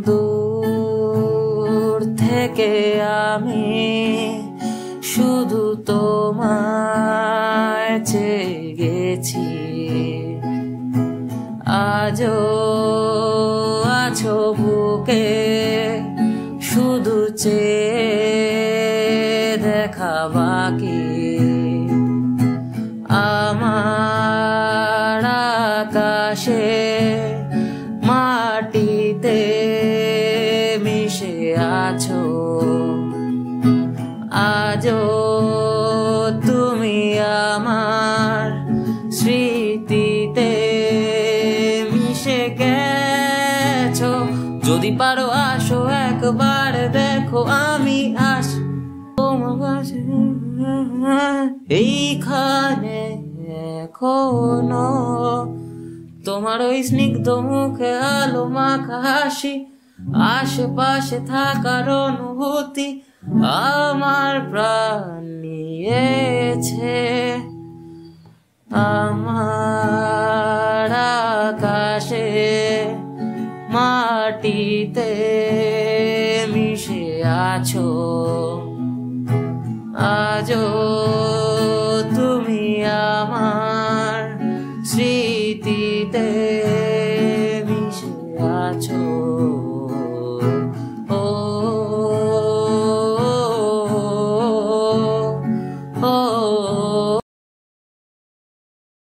দূর থেকে আমি শুধু তোমায় চেয়ে গেছি, আজও আছো বুকে শুধু চেয়ে দেখা বাকি। আমার আকাশে মাটিতে মিশে আছো, আজও তুমি আমার স্মৃতিতে মিশে গেছো। যদি পারো আসো একবার দেখো আমি আস তোমার কাছে, এইখানে এখনো তোমার ওই স্নিগ্ধ মুখে আলো মাখা হাসি, আশেপাশে থাকার অনুভূতি আমার প্রাণ নিয়েছে। আমার আকাশে মাটিতে মিশে আছো, আজও তুমি আমার স্মৃতিতে মিশে আছো।